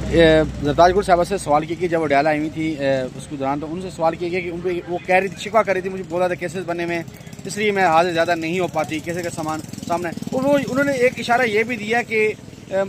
जरदाजगुल साहबा से सवाल किया कि जब वो डाला आई हुई थी उसके दौरान, तो उनसे सवाल किया गया कि उन पर वो कह रही थी, शिकवा कर रही थी, मुझे बोला था केसेस बनने में इसलिए मैं हाजिर ज़्यादा नहीं हो पाती, कैसे का सामान सामने। और वो उन्होंने एक इशारा ये भी दिया कि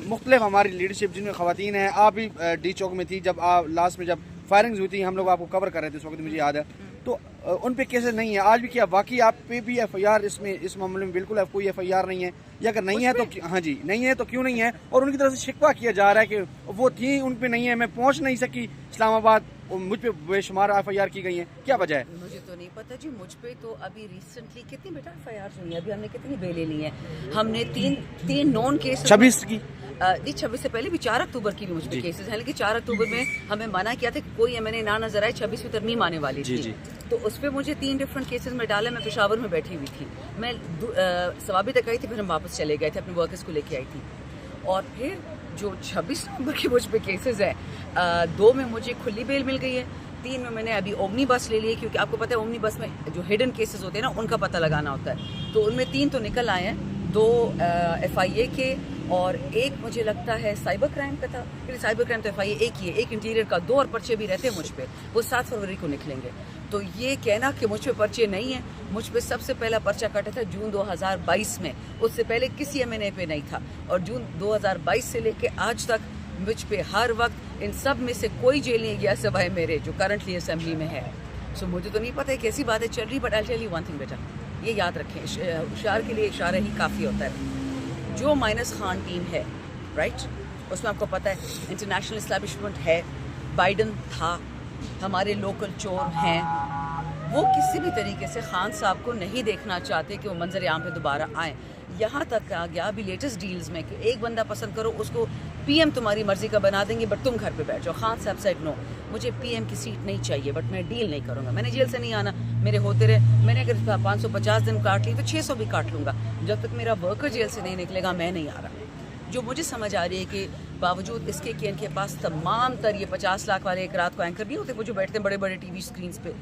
मुख्तलिफ हमारी लीडरशिप जिनमें ख़वातीन हैं, आप भी डी चौक में थी जब आप लास्ट में जब फायरिंग्स हुई थी, हम लोग आपको कवर कर रहे थे उस वक्त, मुझे याद है, तो उन पे केसेस नहीं है आज भी। क्या बाकी आप पे भी FIR इसमें इस मामले में बिल्कुल कोई FIR नहीं है, या अगर नहीं है तो हाँ जी नहीं है तो क्यों नहीं है? और उनकी तरफ से शिकवा किया जा रहा है कि वो थी, उन पे नहीं है, मैं पहुंच नहीं सकी इस्लामाबाद, और मुझ पे बेशुमार FIR की गई है, क्या वजह है? मुझे तो नहीं पता जी, मुझ पे तो अभी रिसेंटली कितनी बेटा FIR हुई है, अभी हमने कितनी बेलें ली हैं? हमने तीन नॉन केस 26 की 26 से पहले भी 4 अक्टूबर की भी मुझ पे केसेस हैं, लेकिन 4 अक्टूबर में हमें मना किया था कि कोई MNA ना नजर आए, 26वीं तरमीम आने वाली थी। तो उस पर मुझे 3 डिफरेंट केसेस में डाला। मैं पेशावर में बैठी हुई थी, मैं सवाबी तक आई थी, फिर हम वापस चले गए थे, अपने वर्कर्स को लेके आई थी। और फिर जो 26 नवंबर के मुझ पे केसेस है, 2 में मुझे खुली बेल मिल गई है, 3 में मैंने अभी ओमनी बस ले ली है, क्योंकि आपको पता है ओमनी बस में जो हिडन केसेस होते हैं ना, उनका पता लगाना होता है। तो उनमें 3 तो निकल आए हैं, 2 FIA के और एक मुझे लगता है साइबर क्राइम का था। फिर साइबर क्राइम तो FIA एक ही है, एक इंटीरियर का, 2 और पर्चे भी रहते हैं मुझ पे, वो 7 फरवरी को निकलेंगे। तो ये कहना कि मुझ पे पर्चे नहीं है, मुझ पे सबसे पहला पर्चा कटा था जून 2022 में, उससे पहले किसी MNA पे नहीं था। और जून 2022 से लेके आज तक मुझ पे हर वक्त इन सब में से कोई जेल नहीं गया सिवाय मेरे जो करंटली असेंबली में है। सो मुझे तो नहीं पता है कैसी बातें चल रही, but I tell you one thing बेटा, ये याद रखें, इशार के लिए इशारा ही काफ़ी होता है। जो माइनस खान टीम है, राइट, उसमें आपको पता है इंटरनेशनल इस्टेब्लिशमेंट है, बाइडन था, हमारे लोकल चोर हैं, वो किसी भी तरीके से खान साहब को नहीं देखना चाहते कि वो मंजर आम पे दोबारा आए। यहाँ तक आ गया अभी लेटेस्ट डील्स में कि एक बंदा पसंद करो, उसको PM तुम्हारी मर्जी का बना देंगे, बट तुम घर पे बैठ जाओ। खान साहब सेड नो, मुझे PM की सीट नहीं चाहिए, बट मैं डील नहीं करूँगा, मैंने जेल से नहीं आना, मेरे होते रहे, मैंने अगर 550 दिन काट ली तो 600 भी काट लूँगा, जब तक मेरा वर्कर जेल से नहीं निकलेगा मैं नहीं आ रहा। जो मुझे समझ आ रही है कि बावजूद इसके कि इनके पास तमाम तर ये 50 लाख वाले एक रात को एंकर नहीं होते, वो जो बैठते हैं बड़े बड़े TV स्क्रीन पे,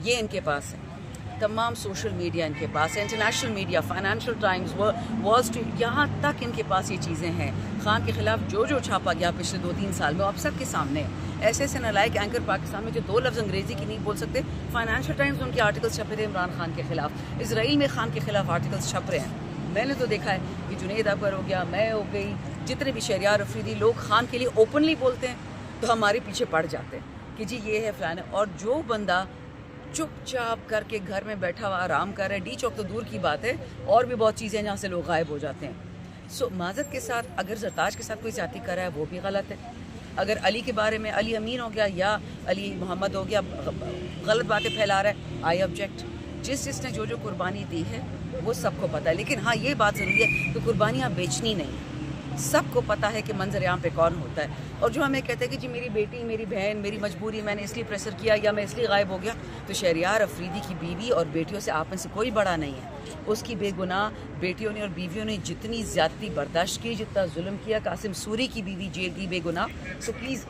ये इनके पास है, तमाम सोशल मीडिया इनके पास है, international media, financial times, wall street, यहाँ तक इनके पास ये चीज़ें हैं। खान के खिलाफ जो जो छापा गया पिछले 2-3 साल में, आप सबके सामने है। ऐसे ऐसे नालायक एंकर पाकिस्तान में जो 2 लफ्ज़ अंग्रेजी की नहीं बोल सकते, फाइनेंशियल टाइम्स में उनके आर्टिकल्स छपे थे इमरान खान के खिलाफ, इसराइल में खान के खिलाफ आर्टिकल्स छप रहे हैं। मैंने तो देखा है कि जुनैद अकबर हो गया, मैं हो गई, जितने भी शहरियार अफरीदी लोग खान के लिए ओपनली बोलते हैं, तो हमारे पीछे पड़ जाते हैं कि जी ये है फलाना। और जो बंदा चुपचाप करके घर में बैठा हुआ आराम कर रहा है, डी चौक तो दूर की बात है, और भी बहुत चीज़ें हैं जहाँ से लोग गायब हो जाते हैं। सो माजरत के साथ अगर जरताज के साथ कोई ज्यादती कर रहा है वो भी गलत है। अगर अली के बारे में अली अमीन हो गया या अली मोहम्मद हो गया गलत बातें फैला रहा है, आई ऑब्जेक्ट। जिसने जो जो कुर्बानी दी है वो सबको पता है, लेकिन हाँ ये बात ज़रूरी है कि कुर्बानियाँ बेचनी नहीं, सबको पता है कि मंजर आम पे कौन होता है। और जो हमें कहते हैं कि जी मेरी बेटी, मेरी बहन, मेरी मजबूरी, मैंने इसलिए प्रेशर किया या मैं इसलिए गायब हो गया, तो शहरियार अफरीदी की बीवी और बेटियों से आप में से कोई बड़ा नहीं है। उसकी बेगुनाह बेटियों ने और बीवियों ने जितनी ज्यादती बर्दाश्त की, जितना जुल्म किया, कासिम सूरी की बीवी जेल की बेगुनाह। सो प्लीज़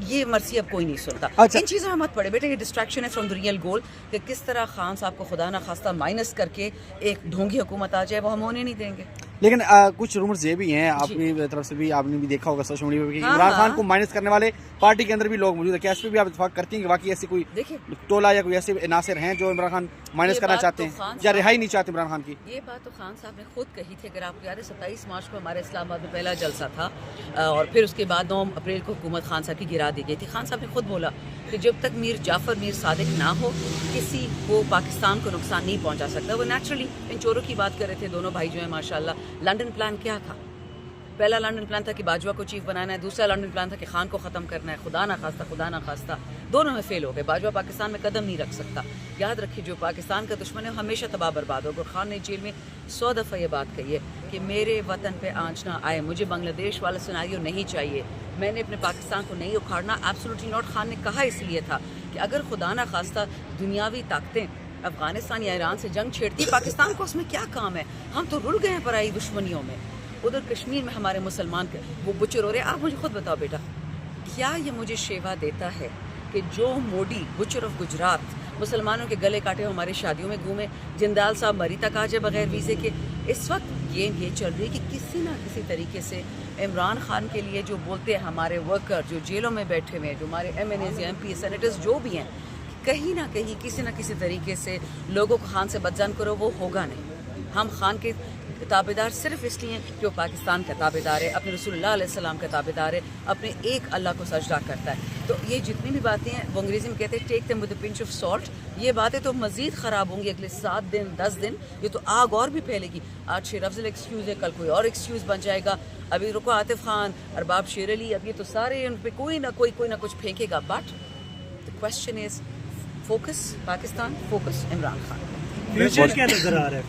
ये मर्सी अब कोई नहीं सुनता। इन चीज़ों में मत पड़े बेटे, ये डिस्ट्रैक्शन है फ्रॉम द रियल गोल, कि किस तरह खान साहब को खुदा ना खास्ता माइनस करके एक ढोंगी हुकूमत आ जाए, वो हम होने नहीं देंगे। लेकिन कुछ रूमर्स ये भी हैं, अपनी तरफ से भी आपने भी देखा होगा सोशल मीडिया पे कि इमरान खान को माइनस करने वाले पार्टी के अंदर भी लोग मौजूद है। क्या इस पे भी आप इत्तेफाक करती हैं कि बाकी ऐसी कोई टोला या कोई ऐसे नासिर हैं जो इमरान खान माइनस करना चाहते हैं या रिहाई नहीं चाहते इमरान खान की? ये बात तो खान साहब ने खुद कही थी, अगर आपको याद है 27 मार्च को हमारे इस्लामाबाद में पहला जलसा था, और फिर उसके बाद 9 अप्रैल को हुकूमत खान साहब की गिरा दी गई थी। खान साहब ने खुद बोला कि जब तक मीर जाफर, मीर सादिक ना हो, किसी को पाकिस्तान को नुकसान नहीं पहुंचा सकता। वो नेचुरली इन चोरों की बात कर रहे थे, दोनों भाई जो है माशाल्लाह। लंदन प्लान क्या था? पहला लंदन प्लान था कि बाजवा को चीफ बनाना है, दूसरा लंदन प्लान था कि खान को ख़त्म करना है। खुदा ना खास्ता दोनों में फेल हो गए। बाजवा पाकिस्तान में कदम नहीं रख सकता। याद रखिए जो पाकिस्तान का दुश्मन है हमेशा तबाह बर्बाद होगा। और खान ने जेल में 100 दफ़ा ये बात कही है कि मेरे वतन पे आँच ना आए, मुझे बांग्लादेश वाला सिनारियो नहीं चाहिए, मैंने अपने पाकिस्तान को नहीं उखाड़ना। Absolutely not. खान ने कहा इसलिए था कि अगर खुदा ना खास्ता दुनियावी ताकतें अफगानिस्तान या ईरान से जंग छेड़ती है, पाकिस्तान को उसमें क्या काम है? हम तो रुल गए हैं पराई दुश्मनियों में। उधर कश्मीर में हमारे मुसलमान वो बुचर हो रहे हैं। आप मुझे खुद बताओ बेटा, क्या ये मुझे शेवा देता है कि जो मोदी बुचर ऑफ गुजरात मुसलमानों के गले काटे हमारे शादियों में घूमे, जिंदाल साहब मरी तक आ जाए बगैर वीज़े के? इस वक्त गेम ये चल रही है कि किसी ना किसी तरीके से इमरान खान के लिए जो बोलते हैं हमारे वर्कर जो जेलों में बैठे हुए हैं, जो हमारे MNAs या MP सेनेटर्स जो भी हैं, कहीं ना कहीं किसी ना किसी तरीके से लोगों को खान से बदजान करो, वो होगा नहीं। हम खान के ताबेदार सिर्फ इसलिए हैं कि वो पाकिस्तान का ताबेदार है, अपने रसूलुल्लाह अलैहि सलाम का ताबेदार है, अपने एक अल्लाह को सजदा करता है। तो ये जितनी भी बातें हैं वो अंग्रेजी में कहते हैं take them with a pinch of salt. ये बातें तो मजीद ख़राब होंगी अगले 7 दिन 10 दिन, ये तो आग और भी फैलेगी। आज शेर अफजल एक्सक्यूज़ है, कल कोई और एक्सक्यूज़ बन जाएगा। अभी रुको आतिफ खान, अरबाब शेर अली, अब ये तो सारे उन पर कोई ना कुछ फेंकेगा। But the question is focus Pakistan, focus Imran Khan. Future क्या नजर आ रहा है?